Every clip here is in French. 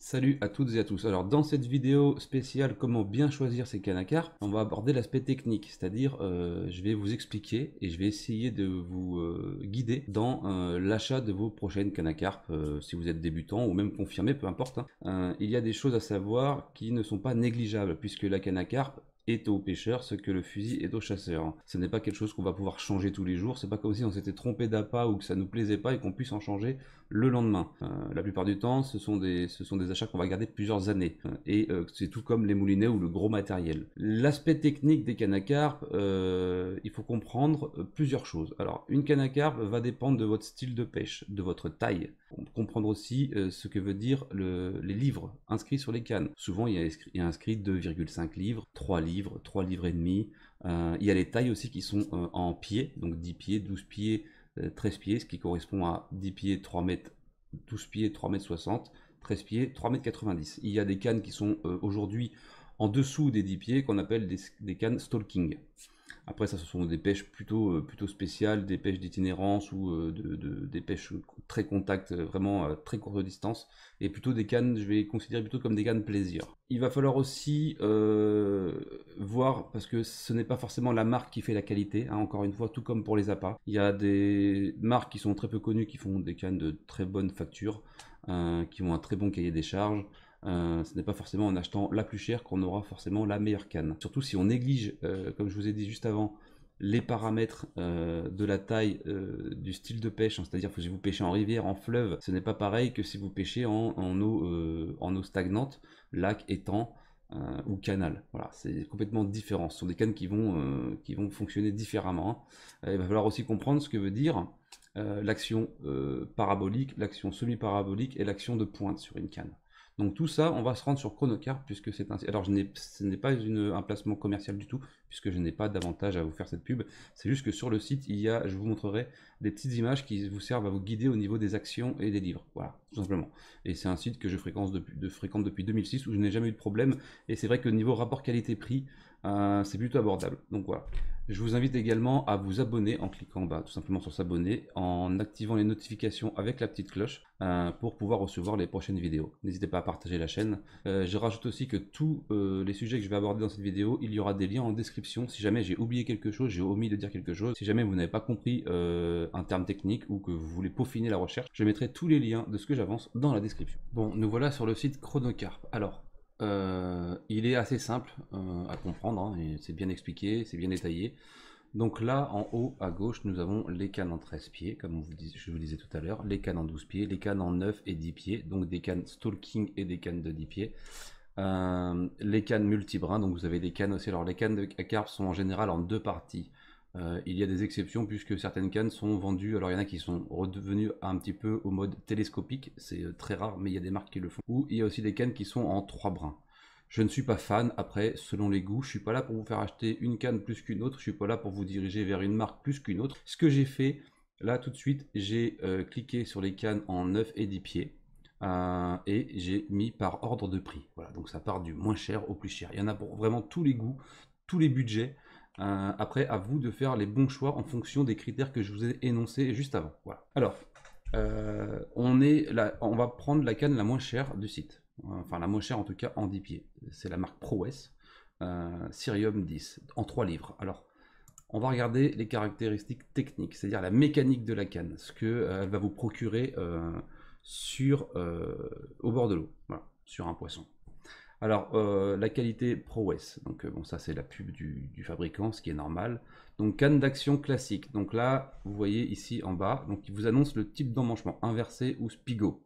Salut à toutes et à tous. Alors dans cette vidéo spéciale comment bien choisir ses cannes à carpe, on va aborder l'aspect technique, c'est-à-dire je vais vous expliquer et je vais essayer de vous guider dans l'achat de vos prochaines cannes à carpe, si vous êtes débutant ou même confirmé, peu importe, hein. Il y a des choses à savoir qui ne sont pas négligeables puisque la canne à carpe est au pêcheur ce que le fusil est au chasseur. Ce n'est pas quelque chose qu'on va pouvoir changer tous les jours, c'est pas comme si on s'était trompé d'appât ou que ça nous plaisait pas et qu'on puisse en changer le lendemain. La plupart du temps, ce sont des achats qu'on va garder plusieurs années. Et c'est tout comme les moulinets ou le gros matériel. L'aspect technique des cannes à carpe, il faut comprendre plusieurs choses. Alors, une canne à carpe va dépendre de votre style de pêche, de votre taille. Comprendre aussi ce que veut dire les livres inscrits sur les cannes. Souvent, il y a inscrit 2,5 livres, 3 livres, 3 livres et demi. Il y a les tailles aussi qui sont en pieds, donc 10 pieds, 12 pieds, 13 pieds, ce qui correspond à 10 pieds, 3 mètres, 12 pieds, 3 mètres 60, 13 pieds, 3 mètres 90. Il y a des cannes qui sont aujourd'hui en dessous des 10 pieds qu'on appelle des cannes stalking. Après ça, ce sont des pêches plutôt spéciales, des pêches d'itinérance ou des pêches très contact, vraiment à très courte distance, et plutôt des cannes, je vais considérer plutôt comme des cannes plaisir. Il va falloir aussi voir, parce que ce n'est pas forcément la marque qui fait la qualité, hein, encore une fois, tout comme pour les appâts. Il y a des marques qui sont très peu connues, qui font des cannes de très bonne facture, qui ont un très bon cahier des charges. Ce n'est pas forcément en achetant la plus chère qu'on aura forcément la meilleure canne. Surtout si on néglige, comme je vous ai dit juste avant, les paramètres de la taille, du style de pêche, hein, c'est-à-dire que si vous pêchez en rivière, en fleuve, ce n'est pas pareil que si vous pêchez en eau stagnante, lac, étang ou canal. Voilà, c'est complètement différent. Ce sont des cannes qui vont fonctionner différemment, hein. Il va falloir aussi comprendre ce que veut dire l'action parabolique, l'action semi-parabolique et l'action de pointe sur une canne. Donc tout ça, on va se rendre sur Chronocarp puisque c'est un... Alors ce n'est pas un placement commercial du tout, puisque je n'ai pas d'avantage à vous faire cette pub. C'est juste que sur le site, je vous montrerai des petites images qui vous servent à vous guider au niveau des actions et des livres. Voilà, tout simplement. Et c'est un site que je fréquente depuis 2006 où je n'ai jamais eu de problème. Et c'est vrai que niveau rapport qualité-prix, c'est plutôt abordable. Donc voilà. Je vous invite également à vous abonner en cliquant tout simplement sur s'abonner, en activant les notifications avec la petite cloche pour pouvoir recevoir les prochaines vidéos. N'hésitez pas à partager la chaîne. Je rajoute aussi que tous les sujets que je vais aborder dans cette vidéo, il y aura des liens en description. Si jamais j'ai oublié quelque chose, j'ai omis de dire quelque chose, si jamais vous n'avez pas compris un terme technique ou que vous voulez peaufiner la recherche, je mettrai tous les liens de ce que j'avance dans la description. Bon, nous voilà sur le site Chronocarp. Alors, il est assez simple à comprendre, hein, et c'est bien expliqué, c'est bien détaillé. Donc là, en haut à gauche, nous avons les cannes en 13 pieds, comme je vous disais tout à l'heure, les cannes en 12 pieds, les cannes en 9 et 10 pieds, donc des cannes stalking et des cannes de 10 pieds. Les cannes multibrins, donc vous avez des cannes aussi. Alors les cannes de carpe sont en général en deux parties. Il y a des exceptions puisque certaines cannes sont vendues, alors il y en a qui sont redevenues un petit peu au mode télescopique, c'est très rare mais il y a des marques qui le font. Ou il y a aussi des cannes qui sont en 3 brins. Je ne suis pas fan, après selon les goûts, je suis pas là pour vous faire acheter une canne plus qu'une autre, je suis pas là pour vous diriger vers une marque plus qu'une autre. Ce que j'ai fait, là tout de suite, j'ai cliqué sur les cannes en 9 et 10 pieds. Et j'ai mis par ordre de prix. Voilà, donc ça part du moins cher au plus cher. Il y en a pour vraiment tous les goûts, tous les budgets. Après, à vous de faire les bons choix en fonction des critères que je vous ai énoncés juste avant. Voilà. Alors, on va prendre la canne la moins chère du site. Enfin, la moins chère en tout cas en 10 pieds. C'est la marque ProWes, Cerium 10, en 3 livres. Alors, on va regarder les caractéristiques techniques, c'est-à-dire la mécanique de la canne, ce qu'elle va vous procurer au bord de l'eau, voilà, sur un poisson. Alors, la qualité ProWes, donc bon, ça c'est la pub du fabricant, ce qui est normal. Donc, canne d'action classique. Donc là, vous voyez ici en bas, donc il vous annonce le type d'emmanchement, inversé ou Spigot.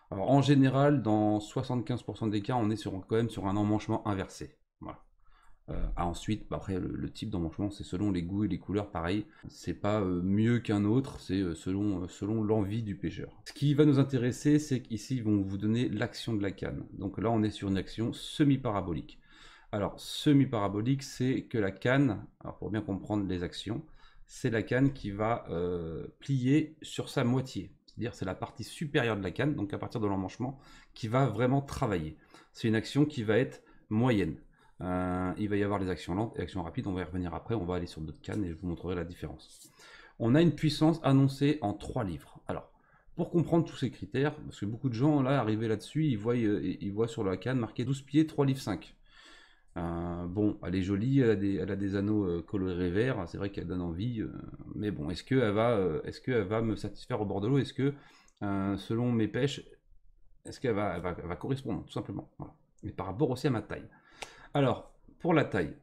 Alors, en général, dans 75% des cas, on est quand même sur un emmanchement inversé. Voilà. Ensuite, après, le type d'emmanchement, c'est selon les goûts et les couleurs, pareil. C'est pas mieux qu'un autre, c'est selon l'envie du pêcheur. Ce qui va nous intéresser, c'est qu'ici, ils vont vous donner l'action de la canne. Donc là, on est sur une action semi-parabolique. Alors, semi-parabolique, c'est que la canne, alors pour bien comprendre les actions, c'est la canne qui va plier sur sa moitié. C'est-à-dire c'est la partie supérieure de la canne, donc à partir de l'emmanchement, qui va vraiment travailler. C'est une action qui va être moyenne. Il va y avoir les actions lentes et actions rapides, on va y revenir après, on va aller sur d'autres cannes et je vous montrerai la différence. On a une puissance annoncée en 3 livres. Alors, pour comprendre tous ces critères, parce que beaucoup de gens, là, arrivés là-dessus, ils voient sur la canne marqué 12 pieds, 3 livres 5. Bon, elle est jolie, elle a des anneaux colorés verts, c'est vrai qu'elle donne envie, mais bon, est-ce qu'elle va me satisfaire au bord de l'eau? Est-ce que, selon mes pêches, est-ce qu'elle va correspondre, tout simplement, voilà. Et par rapport aussi à ma taille. Alors, pour la taille,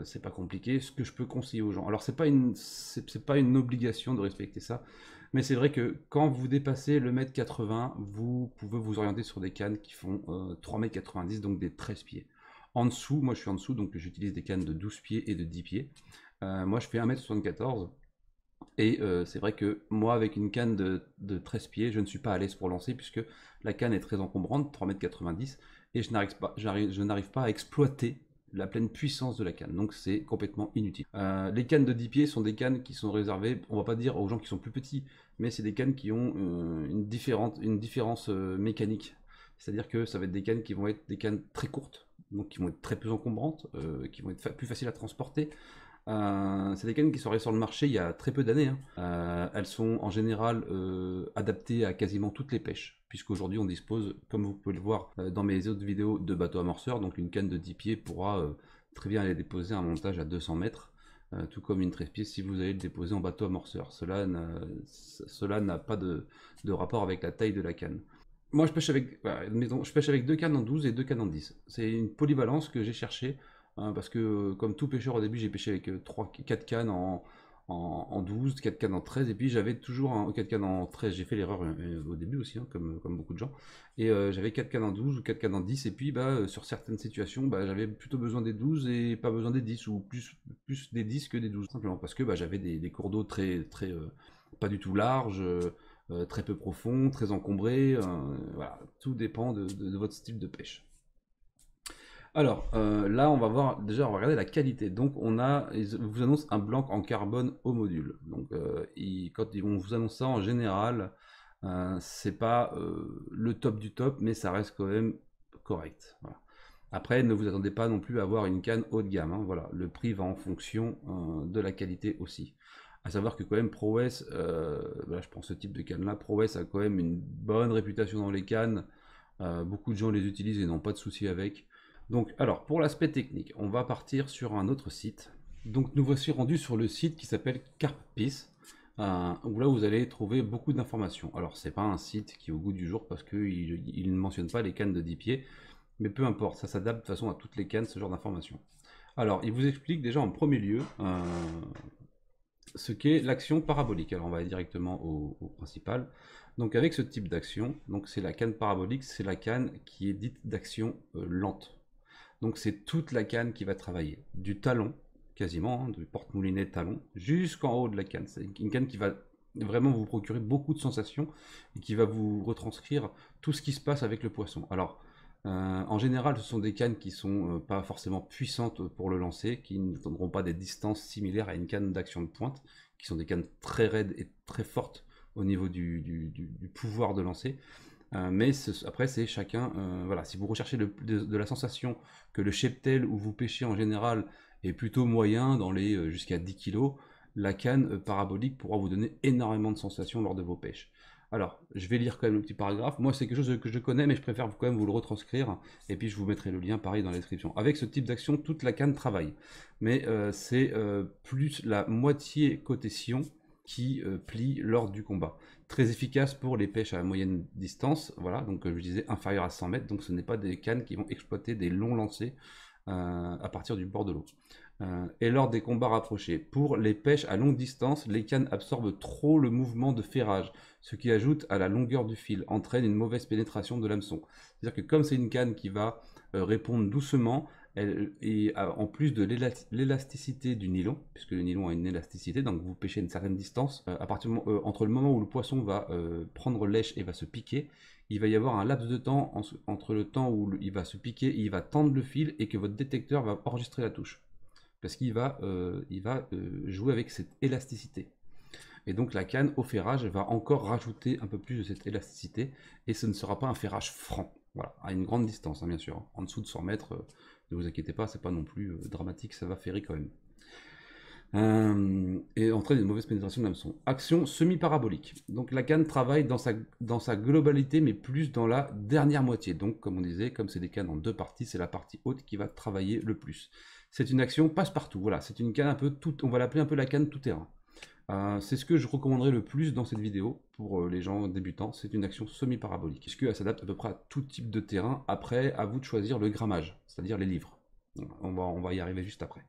c'est pas compliqué. Ce que je peux conseiller aux gens. Alors, c'est pas une obligation de respecter ça, mais c'est vrai que quand vous dépassez le mètre 80, vous pouvez vous orienter sur des cannes qui font 3,90 m, donc des 13 pieds. En dessous, moi je suis en dessous, donc j'utilise des cannes de 12 pieds et de 10 pieds. Moi je fais 1,74 m. Et c'est vrai que moi, avec une canne de 13 pieds, je ne suis pas à l'aise pour lancer, puisque la canne est très encombrante, 3,90 m, et je n'arrive pas à exploiter la pleine puissance de la canne, donc c'est complètement inutile. Les cannes de 10 pieds sont des cannes qui sont réservées, on va pas dire aux gens qui sont plus petits, mais c'est des cannes qui ont une différence mécanique. C'est-à-dire que ça va être des cannes qui vont être des cannes très courtes, donc qui vont être très peu encombrantes, qui vont être plus faciles à transporter. C'est des cannes qui sont arrivées sur le marché il y a très peu d'années, hein. Elles sont en général adaptées à quasiment toutes les pêches, puisqu'aujourd'hui on dispose, comme vous pouvez le voir dans mes autres vidéos, de bateaux amorceurs. Donc une canne de 10 pieds pourra très bien aller déposer un montage à 200 mètres, tout comme une 13 pieds si vous allez le déposer en bateau amorceur. Cela n'a pas de rapport avec la taille de la canne. Moi je pêche avec, je pêche avec deux cannes en 12 et deux cannes en 10. C'est une polyvalence que j'ai cherchée. Parce que comme tout pêcheur au début, j'ai pêché avec 4 cannes en 12, 4 cannes en 13, et puis j'avais toujours un 4 cannes en 13. J'ai fait l'erreur au début aussi, hein, comme beaucoup de gens. Et j'avais 4 cannes en 12 ou 4 cannes en 10, et puis sur certaines situations, j'avais plutôt besoin des 12 et pas besoin des 10, ou plus des 10 que des 12, simplement parce que j'avais des cours d'eau pas du tout larges, très peu profonds, très encombrés. Voilà, tout dépend de votre style de pêche. Alors, là, on va regarder la qualité. Donc, ils vous annoncent un blanc en carbone au module. Donc, quand ils vont vous annoncer ça, en général, c'est pas le top du top, mais ça reste quand même correct. Voilà. Après, ne vous attendez pas non plus à avoir une canne haut de gamme, hein. Voilà, le prix va en fonction de la qualité aussi. À savoir que quand même ProWes, je prends ce type de canne là, ProWes a quand même une bonne réputation dans les cannes. Beaucoup de gens les utilisent et n'ont pas de soucis avec. Donc, alors, pour l'aspect technique, on va partir sur un autre site. Donc, nous voici rendus sur le site qui s'appelle Carpis, où là, vous allez trouver beaucoup d'informations. Alors, c'est pas un site qui est au goût du jour parce qu'il ne mentionne pas les cannes de 10 pieds, mais peu importe, ça s'adapte de toute façon à toutes les cannes, ce genre d'informations. Alors, il vous explique déjà en premier lieu ce qu'est l'action parabolique. Alors, on va aller directement au principal. Donc, avec ce type d'action, donc c'est la canne parabolique, c'est la canne qui est dite d'action lente. Donc c'est toute la canne qui va travailler, du talon, quasiment, hein, du porte-moulinet talon, jusqu'en haut de la canne. C'est une canne qui va vraiment vous procurer beaucoup de sensations et qui va vous retranscrire tout ce qui se passe avec le poisson. Alors, en général, ce sont des cannes qui sont pas forcément puissantes pour le lancer, qui ne donneront pas des distances similaires à une canne d'action de pointe, qui sont des cannes très raides et très fortes au niveau du pouvoir de lancer. Mais après, c'est chacun. Voilà, si vous recherchez de la sensation que le cheptel où vous pêchez en général est plutôt moyen, dans les jusqu'à 10 kg, la canne parabolique pourra vous donner énormément de sensations lors de vos pêches. Alors, je vais lire quand même le petit paragraphe. Moi, c'est quelque chose que je connais, mais je préfère quand même vous le retranscrire. Et puis, je vous mettrai le lien pareil dans la description. Avec ce type d'action, toute la canne travaille. Mais c'est plus la moitié côté sillon qui plie lors du combat. Très efficace pour les pêches à moyenne distance, voilà, donc je disais inférieur à 100 mètres, donc ce n'est pas des cannes qui vont exploiter des longs lancers à partir du bord de l'eau. Et lors des combats rapprochés, pour les pêches à longue distance, les cannes absorbent trop le mouvement de ferrage, ce qui ajoute à la longueur du fil, entraîne une mauvaise pénétration de l'hameçon. C'est-à-dire que comme c'est une canne qui va répondre doucement, et en plus de l'élasticité du nylon, puisque le nylon a une élasticité, donc vous pêchez une certaine distance, à partir entre le moment où le poisson va prendre lèche et va se piquer, il va y avoir un laps de temps entre le temps où il va se piquer et il va tendre le fil et que votre détecteur va enregistrer la touche. Parce qu'il va, jouer avec cette élasticité. Et donc la canne au ferrage va encore rajouter un peu plus de cette élasticité, et ce ne sera pas un ferrage franc. Voilà, à une grande distance, hein, bien sûr. En dessous de 100 mètres, ne vous inquiétez pas, c'est pas non plus dramatique, ça va ferrer quand même. et entraîne une mauvaise pénétration de l'hameçon. Action semi-parabolique. Donc la canne travaille dans sa globalité, mais plus dans la dernière moitié. Donc comme on disait, comme c'est des cannes en deux parties, c'est la partie haute qui va travailler le plus. C'est une action passe-partout. Voilà, c'est une canne un peu tout, on va l'appeler un peu la canne tout-terrain. C'est ce que je recommanderais le plus dans cette vidéo pour les gens débutants. C'est une action semi-parabolique, puisqu'elle s'adapte à peu près à tout type de terrain. Après, à vous de choisir le grammage, c'est-à-dire les livres. On va y arriver juste après.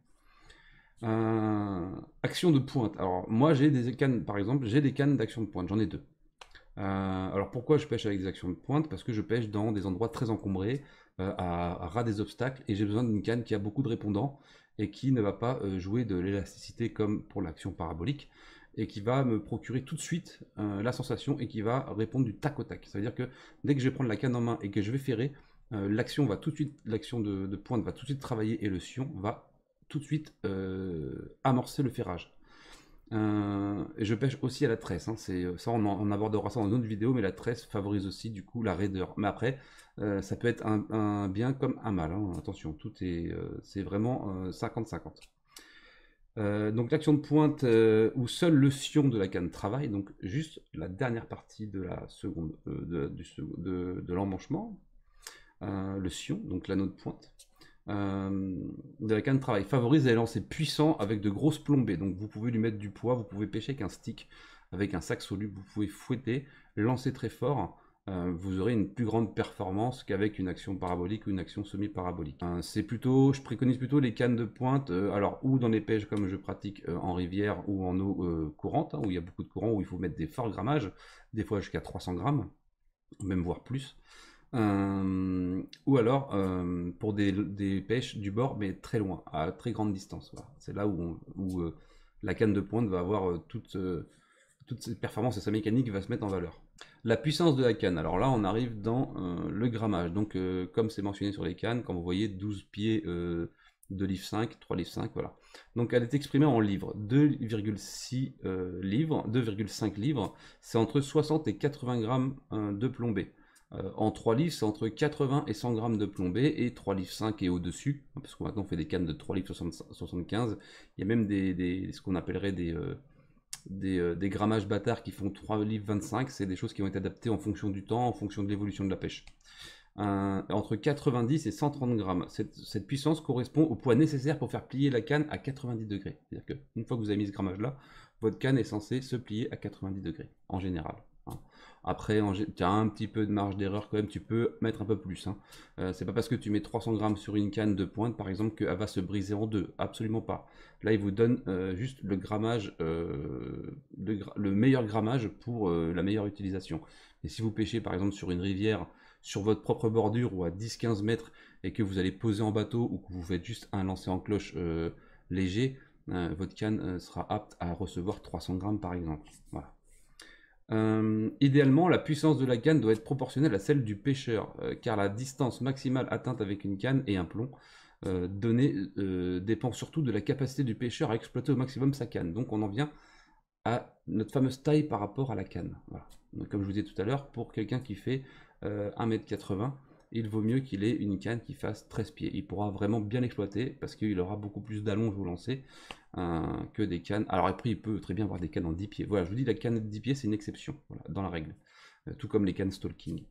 Action de pointe. Alors moi j'ai des cannes, par exemple, j'ai des cannes d'action de pointe, j'en ai deux. Alors pourquoi je pêche avec des actions de pointe? Parce que je pêche dans des endroits très encombrés, à ras des obstacles, et j'ai besoin d'une canne qui a beaucoup de répondants et qui ne va pas jouer de l'élasticité comme pour l'action parabolique, et qui va me procurer tout de suite la sensation et qui va répondre du tac au tac. Ça veut dire que dès que je vais prendre la canne en main et que je vais ferrer, l'action va tout de suite, l'action de pointe va tout de suite travailler et le sillon va tout de suite amorcer le ferrage. Et je pêche aussi à la tresse, hein. Ça on abordera ça dans une autre vidéo, mais la tresse favorise aussi du coup la raideur. Mais après, ça peut être un bien comme un mal, hein. Attention, tout est, c'est vraiment 50-50. Donc l'action de pointe où seul le sillon de la canne travaille, donc juste la dernière partie de la seconde de l'emmanchement, le sillon, donc l'anneau de pointe. De la canne travail favorise les lancers puissants avec de grosses plombées. Donc vous pouvez lui mettre du poids, vous pouvez pêcher avec un stick, avec un sac soluble, vous pouvez fouetter, lancer très fort. Vous aurez une plus grande performance qu'avec une action parabolique ou une action semi-parabolique. C'est plutôt, je préconise plutôt les cannes de pointe, alors ou dans les pêches comme je pratique en rivière ou en eau courante, hein, où il y a beaucoup de courant, où il faut mettre des forts grammages, des fois jusqu'à 300 grammes, même voire plus. Ou alors pour des pêches du bord, mais très loin, à très grande distance. Voilà. C'est là où la canne de pointe va avoir toute cette performance et sa mécanique va se mettre en valeur. La puissance de la canne, alors là on arrive dans le grammage. Donc comme c'est mentionné sur les cannes, quand vous voyez 12 pieds de livre 5, 3 livres 5, voilà. Donc elle est exprimée en livres. 2,6 livres, 2,5 livres, c'est entre 60 et 80 grammes de plombée. En 3 livres, c'est entre 80 et 100 grammes de plombée, et 3 livres 5 et au-dessus, parce que maintenant on fait des cannes de 3 livres 75, il y a même ce qu'on appellerait des grammages bâtards qui font 3 livres 25, c'est des choses qui ont été adaptées en fonction du temps, en fonction de l'évolution de la pêche. Entre 90 et 130 grammes. Cette puissance correspond au poids nécessaire pour faire plier la canne à 90 degrés. C'est-à-dire qu'une fois que vous avez mis ce grammage-là, votre canne est censée se plier à 90 degrés, en général. Hein. Après, tu as un petit peu de marge d'erreur quand même, tu peux mettre un peu plus. Hein. C'est pas parce que tu mets 300 grammes sur une canne de pointe, par exemple, qu'elle va se briser en deux. Absolument pas. Là, il vous donne juste le grammage, le meilleur grammage pour la meilleure utilisation. Et si vous pêchez, par exemple, sur une rivière, sur votre propre bordure ou à 10-15 mètres, et que vous allez poser en bateau ou que vous faites juste un lancer en cloche léger, votre canne sera apte à recevoir 300 grammes par exemple. Voilà. Idéalement, la puissance de la canne doit être proportionnelle à celle du pêcheur, car la distance maximale atteinte avec une canne et un plomb donné dépend surtout de la capacité du pêcheur à exploiter au maximum sa canne. Donc on en vient à notre fameuse taille par rapport à la canne. Voilà. Donc, comme je vous disais tout à l'heure, pour quelqu'un qui fait 1,80 m, il vaut mieux qu'il ait une canne qui fasse 13 pieds. Il pourra vraiment bien l'exploiter parce qu'il aura beaucoup plus d'allonge au lancer que des cannes. Alors après, il peut très bien avoir des cannes en 10 pieds. Voilà, je vous dis, la canne de 10 pieds, c'est une exception voilà, dans la règle. Tout comme les cannes stalking.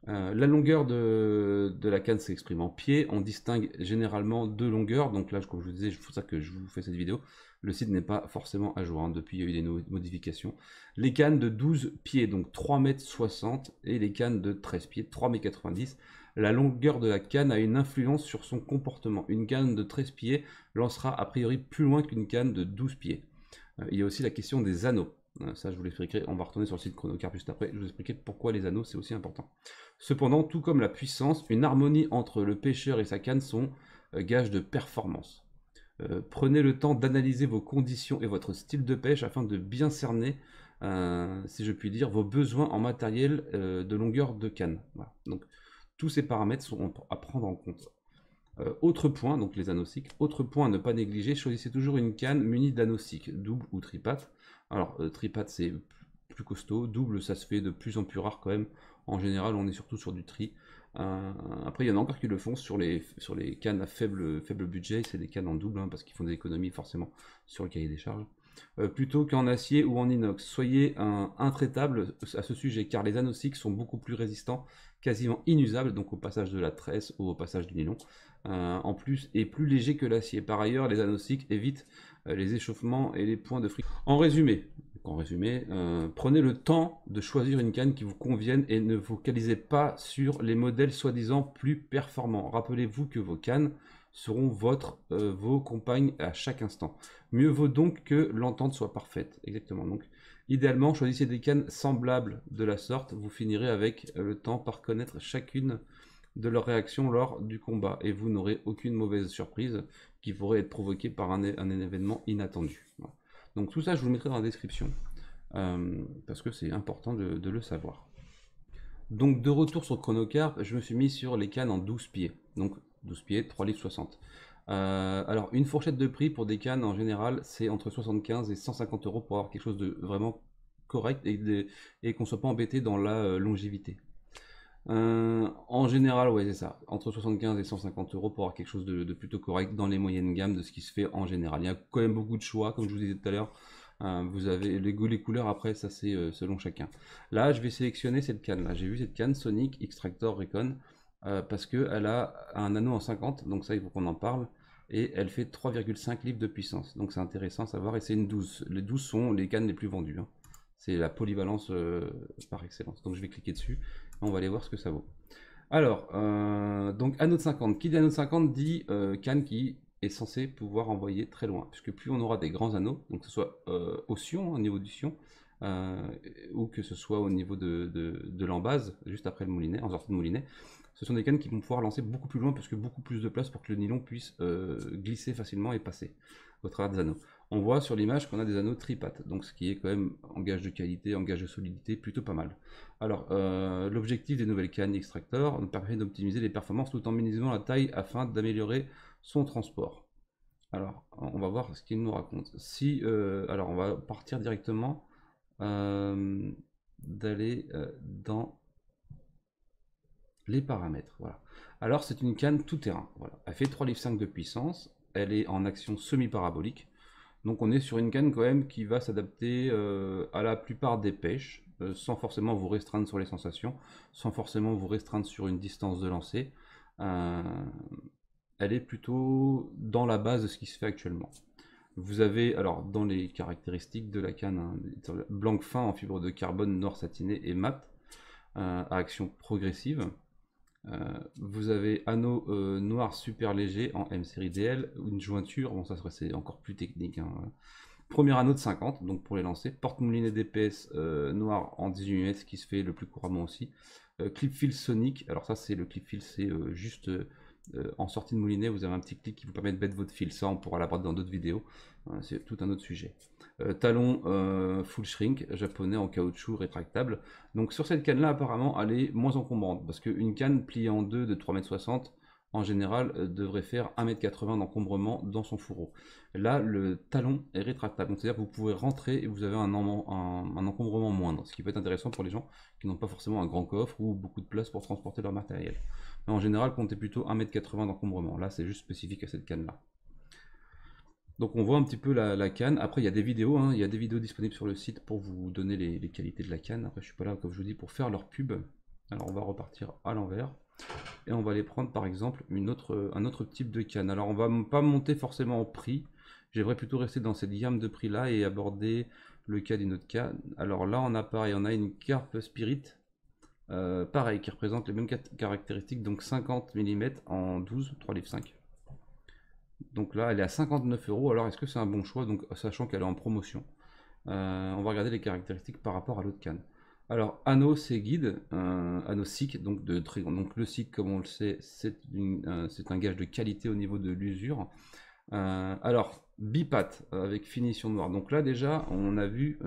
La longueur de la canne s'exprime en pieds. On distingue généralement deux longueurs. Donc là, comme je vous disais, c'est pour ça que je vous fais cette vidéo. Le site n'est pas forcément à jour. Hein. Depuis, il y a eu des modifications. Les cannes de 12 pieds, donc 3,60 m, et les cannes de 13 pieds, 3,90 m. La longueur de la canne a une influence sur son comportement. Une canne de 13 pieds lancera a priori plus loin qu'une canne de 12 pieds. Il y a aussi la question des anneaux. Ça, je vous l'expliquerai. On va retourner sur le site Chronocarp juste après. Je vous expliquerai pourquoi les anneaux, c'est aussi important. Cependant, tout comme la puissance, une harmonie entre le pêcheur et sa canne sont gages de performance. Prenez le temps d'analyser vos conditions et votre style de pêche afin de bien cerner, si je puis dire, vos besoins en matériel de longueur de canne. Voilà. Donc, tous ces paramètres sont à prendre en compte. Autre point, donc les anneaux cycles, autre point à ne pas négliger, choisissez toujours une canne munie d'anneaux cycles, double ou tripatte. Alors, tripatte c'est plus costaud, double ça se fait de plus en plus rare quand même. En général, on est surtout sur du tri. Après, il y en a encore qui le font sur les cannes à faible budget, c'est des cannes en double, hein, parce qu'ils font des économies forcément sur le cahier des charges. Plutôt qu'en acier ou en inox. Soyez intraitable à ce sujet, car les anociques sont beaucoup plus résistants, quasiment inusables, donc au passage de la tresse ou au passage du nylon. En plus, et plus léger que l'acier. Par ailleurs, les anociques évitent les échauffements et les points de friction. En résumé, prenez le temps de choisir une canne qui vous convienne et ne focalisez pas sur les modèles soi-disant plus performants. Rappelez-vous que vos cannes seront vos compagnes à chaque instant. Mieux vaut donc que l'entente soit parfaite. Exactement. Donc, idéalement, choisissez des cannes semblables de la sorte. Vous finirez avec le temps par connaître chacune de leurs réactions lors du combat et vous n'aurez aucune mauvaise surprise qui pourrait être provoquée par un événement inattendu. Voilà. Donc tout ça, je vous le mettrai dans la description parce que c'est important de le savoir. Donc de retour sur Chronocar, je me suis mis sur les cannes en 12 pieds. Donc 12 pieds, 3 livres 60. Alors une fourchette de prix pour des cannes en général, c'est entre 75 et 150 euros pour avoir quelque chose de vraiment correct et qu'on ne soit pas embêté dans la longévité. En général, ouais, c'est ça. Entre 75 et 150 euros pour avoir quelque chose de plutôt correct dans les moyennes gammes de ce qui se fait en général. Il y a quand même beaucoup de choix, comme je vous disais tout à l'heure. Vous avez les goûts, les couleurs, après, ça c'est selon chacun. Là, je vais sélectionner cette canne là. J'ai vu cette canne Sonic Extractor Recon parce qu'elle a un anneau en 50, donc ça il faut qu'on en parle. Et elle fait 3,5 livres de puissance. Donc c'est intéressant à savoir. Et c'est une 12. Les 12 sont les cannes les plus vendues, hein. C'est la polyvalence par excellence. Donc je vais cliquer dessus. On va aller voir ce que ça vaut. Alors, donc anneau de 50. Qui dit anneau de 50 dit canne qui est censé pouvoir envoyer très loin. Puisque plus on aura des grands anneaux, donc que ce soit au sion, au niveau du sion, ou que ce soit au niveau de l'embase, juste après le moulinet, en sortie de moulinet, ce sont des cannes qui vont pouvoir lancer beaucoup plus loin parce que beaucoup plus de place pour que le nylon puisse glisser facilement et passer au travers des anneaux. On voit sur l'image qu'on a des anneaux tripattes, donc ce qui est quand même en gage de qualité, en gage de solidité, plutôt pas mal. Alors, l'objectif des nouvelles cannes Extractor nous permet d'optimiser les performances tout en minimisant la taille afin d'améliorer son transport. Alors, on va voir ce qu'il nous raconte. Alors, on va partir directement d'aller dans les paramètres. Voilà. Alors, c'est une canne tout terrain. Voilà. Elle fait 3,5 livres de puissance. Elle est en action semi-parabolique. Donc on est sur une canne quand même qui va s'adapter à la plupart des pêches, sans forcément vous restreindre sur les sensations, sans forcément vous restreindre sur une distance de lancer. Elle est plutôt dans la base de ce qui se fait actuellement. Vous avez, alors dans les caractéristiques de la canne, hein, blanc fin en fibre de carbone noir satiné et mat, à action progressive. Vous avez anneau noir super léger en M série DL, une jointure, bon ça c'est encore plus technique, hein. Premier anneau de 50, donc pour les lancer, porte-moulinet DPS noir en 18 mm, ce qui se fait le plus couramment aussi. Clip fil Sonic, alors ça c'est le clip fil, c'est juste en sortie de moulinet, vous avez un petit clic qui vous permet de mettre votre fil, ça on pourra l'aborder dans d'autres vidéos, c'est tout un autre sujet. Talon full shrink japonais en caoutchouc rétractable. Donc sur cette canne là apparemment elle est moins encombrante parce qu'une canne pliée en deux de 3,60 m en général devrait faire 1,80 m d'encombrement dans son fourreau. Là le talon est rétractable, donc c'est-à-dire que vous pouvez rentrer et vous avez un encombrement moindre, ce qui peut être intéressant pour les gens qui n'ont pas forcément un grand coffre ou beaucoup de place pour transporter leur matériel. Mais en général comptez plutôt 1,80 m d'encombrement, là c'est juste spécifique à cette canne là. Donc on voit un petit peu la canne. Après il y a des vidéos, hein. Il y a des vidéos disponibles sur le site pour vous donner les qualités de la canne. Après je suis pas là comme je vous dis pour faire leur pub. Alors on va repartir à l'envers. Et on va aller prendre par exemple un autre type de canne. Alors on va pas monter forcément en prix. J'aimerais plutôt rester dans cette gamme de prix là et aborder le cas d'une autre canne. Alors là on a une Carp Spirit. Pareil, qui représente les mêmes caractéristiques, donc 50 mm en 12, 3,5 livres. Donc là, elle est à 59 euros. Alors, est-ce que c'est un bon choix? Donc, sachant qu'elle est en promotion. On va regarder les caractéristiques par rapport à l'autre canne. Alors, anneau, c'est guide. Anneau SICK, donc de très grand. Donc, le SICK, comme on le sait, c'est un gage de qualité au niveau de l'usure. Alors, bipat avec finition noire. Donc là, déjà, on a vu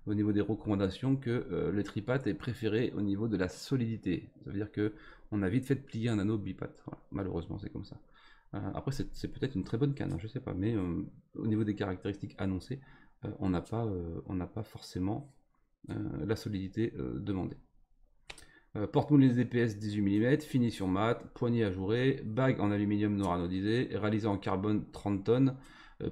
au niveau des recommandations que le tripat est préféré au niveau de la solidité. Ça veut dire que on a vite fait de plier un anneau bipat. Voilà. Malheureusement, c'est comme ça. Après, c'est peut-être une très bonne canne, hein, je sais pas, mais au niveau des caractéristiques annoncées, on n'a pas forcément la solidité demandée. Porte-moules DPS 18 mm, finition mat, poignée ajourée, bague en aluminium noir anodisé, réalisé en carbone 30 tonnes,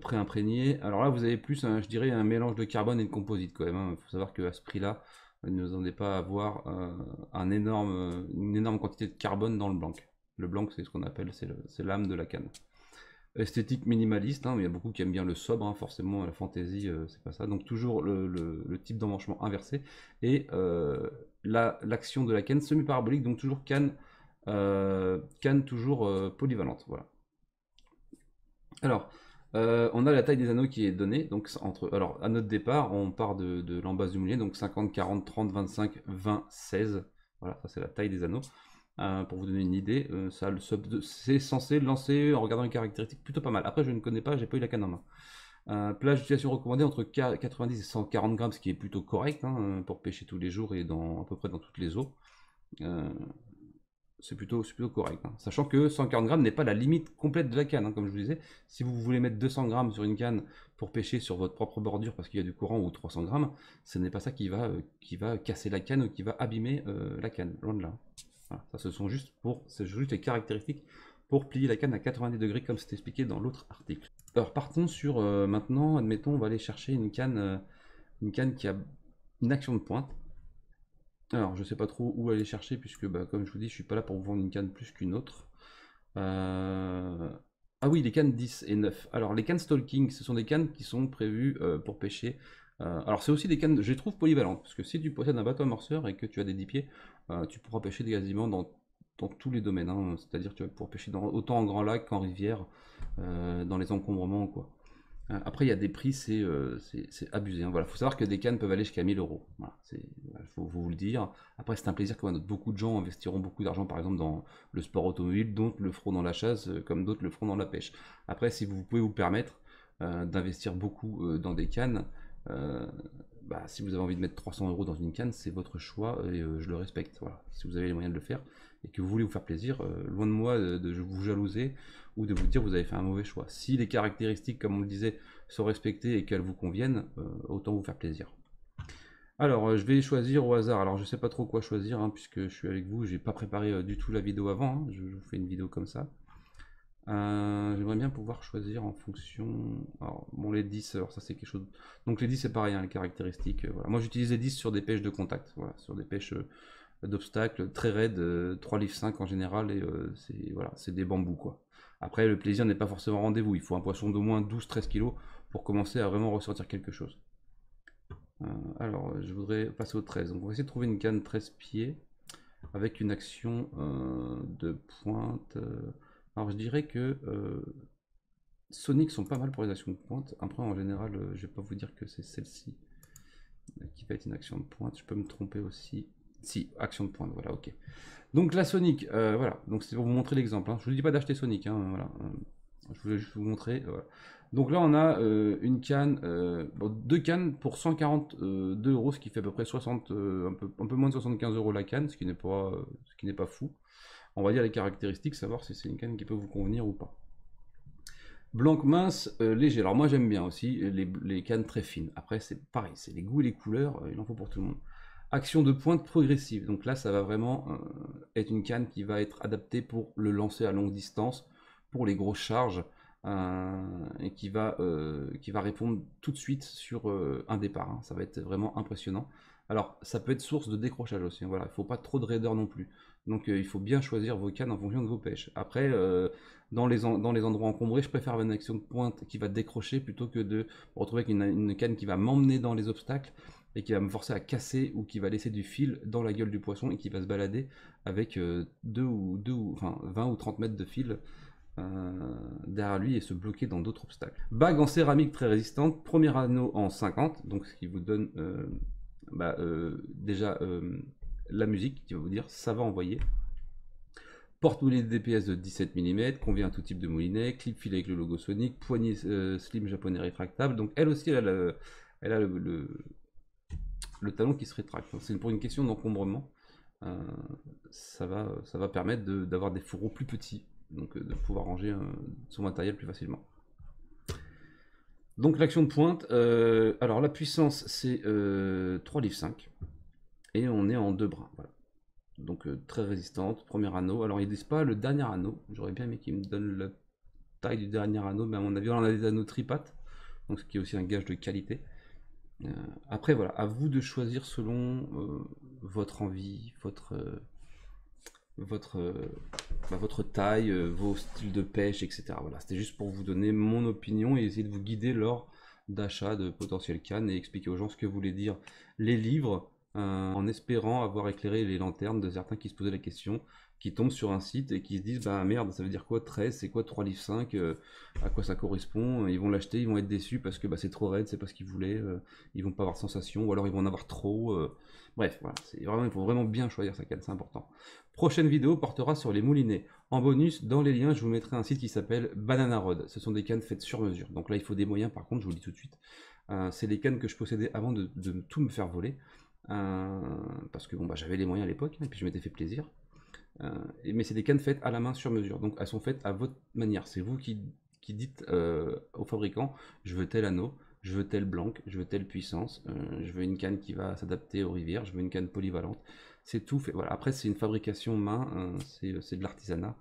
pré-imprégné. Alors là, vous avez plus, je dirais, un mélange de carbone et de composite quand même. Il faut savoir qu'à ce prix-là, ne vous attendez pas à avoir une énorme quantité de carbone dans le blanc. Le blanc, c'est ce qu'on appelle, c'est l'âme de la canne. Esthétique minimaliste, hein, mais il y a beaucoup qui aiment bien le sobre, hein, forcément la fantaisie, c'est pas ça. Donc toujours le type d'emmanchement inversé et l'action de la canne semi-parabolique, donc toujours canne toujours polyvalente. Voilà. Alors, on a la taille des anneaux qui est donnée. Donc alors à notre départ, on part de l'embase du moulinet, donc 50, 40, 30, 25, 20, 16. Voilà, ça c'est la taille des anneaux. Pour vous donner une idée, c'est censé lancer en regardant les caractéristiques plutôt pas mal. Après, je ne connais pas, j'ai pas eu la canne en main. Plage d'utilisation recommandée entre 90 et 140 grammes, ce qui est plutôt correct hein, pour pêcher tous les jours et à peu près dans toutes les eaux. C'est plutôt correct. Hein. Sachant que 140 grammes n'est pas la limite complète de la canne, hein, comme je vous disais. Si vous voulez mettre 200 grammes sur une canne pour pêcher sur votre propre bordure parce qu'il y a du courant ou 300 grammes, ce n'est pas ça qui va casser la canne ou qui va abîmer la canne, loin de là. Voilà, ça, c'est juste les caractéristiques pour plier la canne à 90 degrés comme c'est expliqué dans l'autre article. Alors partons sur maintenant, admettons, on va aller chercher une canne qui a une action de pointe. Alors je sais pas trop où aller chercher puisque comme je vous dis, je suis pas là pour vous vendre une canne plus qu'une autre. Ah oui, les cannes 10 et 9. Alors les cannes stalking, ce sont des cannes qui sont prévues pour pêcher. Alors c'est aussi des cannes, je les trouve polyvalentes, parce que si tu possèdes un bateau amorceur et que tu as des 10 pieds, tu pourras pêcher quasiment dans tous les domaines. Hein. C'est-à-dire que tu vas pouvoir pêcher autant en grand lac qu'en rivière, dans les encombrements quoi. Après, il y a des prix, c'est abusé. Hein. Voilà, faut savoir que des cannes peuvent aller jusqu'à 1000 euros. Voilà, faut vous le dire. Après, c'est un plaisir que beaucoup de gens investiront beaucoup d'argent, par exemple, dans le sport automobile, d'autres le feront dans la chasse, comme d'autres le feront dans la pêche. Après, si vous pouvez vous permettre d'investir beaucoup dans des cannes, si vous avez envie de mettre 300 euros dans une canne, c'est votre choix et je le respecte. Voilà. Si vous avez les moyens de le faire et que vous voulez vous faire plaisir, loin de moi de vous jalouser ou de vous dire que vous avez fait un mauvais choix. Si les caractéristiques, comme on le disait, sont respectées et qu'elles vous conviennent, autant vous faire plaisir. Alors, je vais choisir au hasard. Alors, je sais pas trop quoi choisir, hein, puisque je suis avec vous. J'ai pas préparé du tout la vidéo avant. Hein. Je vous fais une vidéo comme ça. J'aimerais bien pouvoir choisir en fonction. Alors, bon, les 10, alors ça c'est quelque chose. Donc, les 10, c'est pareil, hein, les caractéristiques. Voilà. Moi, j'utilise les 10 sur des pêches de contact. Voilà, sur des pêches d'obstacles très raides, 3 livres 5 en général. Et c'est des bambous, quoi. Après, le plaisir n'est pas forcément rendez-vous. Il faut un poisson d'au moins 12-13 kg pour commencer à vraiment ressortir quelque chose. Alors, je voudrais passer au 13. Donc, on va essayer de trouver une canne 13 pieds avec une action de pointe. Alors, je dirais que Sonic sont pas mal pour les actions de pointe. Après, en général, je vais pas vous dire que c'est celle-ci qui va être une action de pointe. Je peux me tromper aussi. Si, action de pointe, voilà, ok. Donc la Sonic, voilà, donc c'est pour vous montrer l'exemple. Hein. Je vous dis pas d'acheter Sonic, hein, voilà. Je voulais juste vous montrer. Voilà. Donc là on a une canne, deux cannes pour 142 euros, ce qui fait à peu près 60, un peu moins de 75 euros la canne, ce qui n'est pas fou. On va dire les caractéristiques, savoir si c'est une canne qui peut vous convenir ou pas. Blanc mince, léger. Alors moi j'aime bien aussi les cannes très fines. Après c'est pareil, c'est les goûts et les couleurs, il en faut pour tout le monde. Action de pointe progressive. Donc là, ça va vraiment être une canne qui va être adaptée pour le lancer à longue distance, pour les grosses charges, et qui va répondre tout de suite sur un départ. Hein. Ça va être vraiment impressionnant. Alors, ça peut être source de décrochage aussi. Hein. Voilà, il ne faut pas trop de raideur non plus. Donc, il faut bien choisir vos cannes en fonction de vos pêches. Après, dans les endroits encombrés, je préfère une action de pointe qui va décrocher plutôt que de me retrouver avec une canne qui va m'emmener dans les obstacles et qui va me forcer à casser ou qui va laisser du fil dans la gueule du poisson et qui va se balader avec 20 ou 30 mètres de fil derrière lui et se bloquer dans d'autres obstacles. Bague en céramique très résistante, premier anneau en 50, donc ce qui vous donne déjà la musique qui va vous dire ça va envoyer. Porte-moulinet DPS de 17 mm, convient à tout type de moulinet, clip fil avec le logo Sonic, poignée slim japonais rétractable, donc elle aussi elle a le talon qui se rétracte. C'est pour une question d'encombrement. Ça va permettre d'avoir des fourreaux plus petits, donc de pouvoir ranger son matériel plus facilement. Donc l'action de pointe, alors la puissance c'est 3 livres 5 et on est en 2 brins. Voilà. donc très résistante. Premier anneau. Alors ils disent pas le dernier anneau. J'aurais bien aimé qu'ils me donnent la taille du dernier anneau, mais à mon avis on a des anneaux tripattes, donc ce qui est aussi un gage de qualité. Après voilà, à vous de choisir selon votre envie, votre, votre taille, vos styles de pêche, etc. Voilà, c'était juste pour vous donner mon opinion et essayer de vous guider lors d'achat de potentielles cannes et expliquer aux gens ce que voulaient dire les livres, en espérant avoir éclairé les lanternes de certains qui se posaient la question, qui tombent sur un site et qui se disent bah merde, ça veut dire quoi 13, c'est quoi 3 livres 5, à quoi ça correspond, ils vont l'acheter, ils vont être déçus parce que bah, c'est trop raide, c'est pas ce qu'ils voulaient, ils vont pas avoir de sensation, ou alors ils vont en avoir trop. Bref, voilà, il faut vraiment bien choisir sa canne, c'est important. Prochaine vidéo portera sur les moulinets. En bonus, dans les liens, je vous mettrai un site qui s'appelle Banana Rod. Ce sont des cannes faites sur mesure. Donc là, il faut des moyens, par contre, je vous le dis tout de suite. C'est les cannes que je possédais avant de tout me faire voler. Parce que bon, bah, j'avais les moyens à l'époque, et puis je m'étais fait plaisir. Mais c'est des cannes faites à la main sur mesure. Donc elles sont faites à votre manière. C'est vous qui dites au fabricant, je veux tel anneau, je veux tel blanc, je veux telle puissance, je veux une canne qui va s'adapter aux rivières, je veux une canne polyvalente. C'est tout fait. Voilà. Après, c'est une fabrication main, c'est de l'artisanat.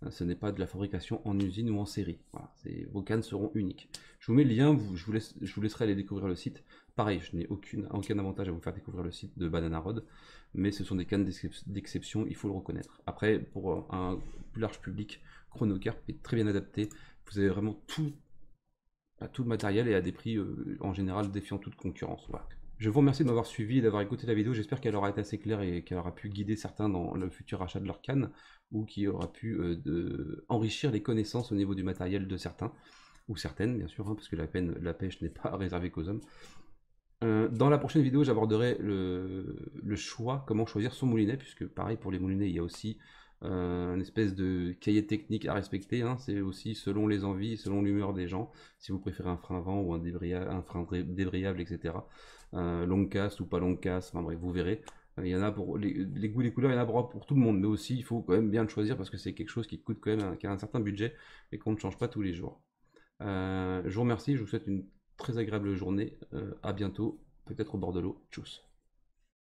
Ce n'est pas de la fabrication en usine ou en série. Voilà. Vos cannes seront uniques. Je vous mets le lien, je vous laisserai aller découvrir le site. Pareil, je n'ai aucun avantage à vous faire découvrir le site de Banana Rod, mais ce sont des cannes d'exception, il faut le reconnaître. Après, pour un plus large public, Chronocarp est très bien adapté. Vous avez vraiment tout le matériel et à des prix en général défiant toute concurrence. Voilà. Je vous remercie de m'avoir suivi et d'avoir écouté la vidéo. J'espère qu'elle aura été assez claire et qu'elle aura pu guider certains dans le futur achat de leur canne, ou qui aura pu enrichir les connaissances au niveau du matériel de certains, ou certaines bien sûr, hein, parce que la pêche n'est pas réservée qu'aux hommes. Dans la prochaine vidéo, j'aborderai le choix, comment choisir son moulinet, puisque pareil pour les moulinets, il y a aussi une espèce de cahier technique à respecter, hein. C'est aussi selon les envies, selon l'humeur des gens, si vous préférez un frein à vent ou un frein débrayable, etc. Long cast ou pas long cast, enfin bref, vous verrez. Il y en a pour les goûts, les couleurs, il y en a pour tout le monde, mais aussi il faut quand même bien le choisir parce que c'est quelque chose qui coûte quand même, qui a un certain budget et qu'on ne change pas tous les jours. Je vous remercie, je vous souhaite une très agréable journée, à bientôt, peut-être au bord de l'eau, tchuss.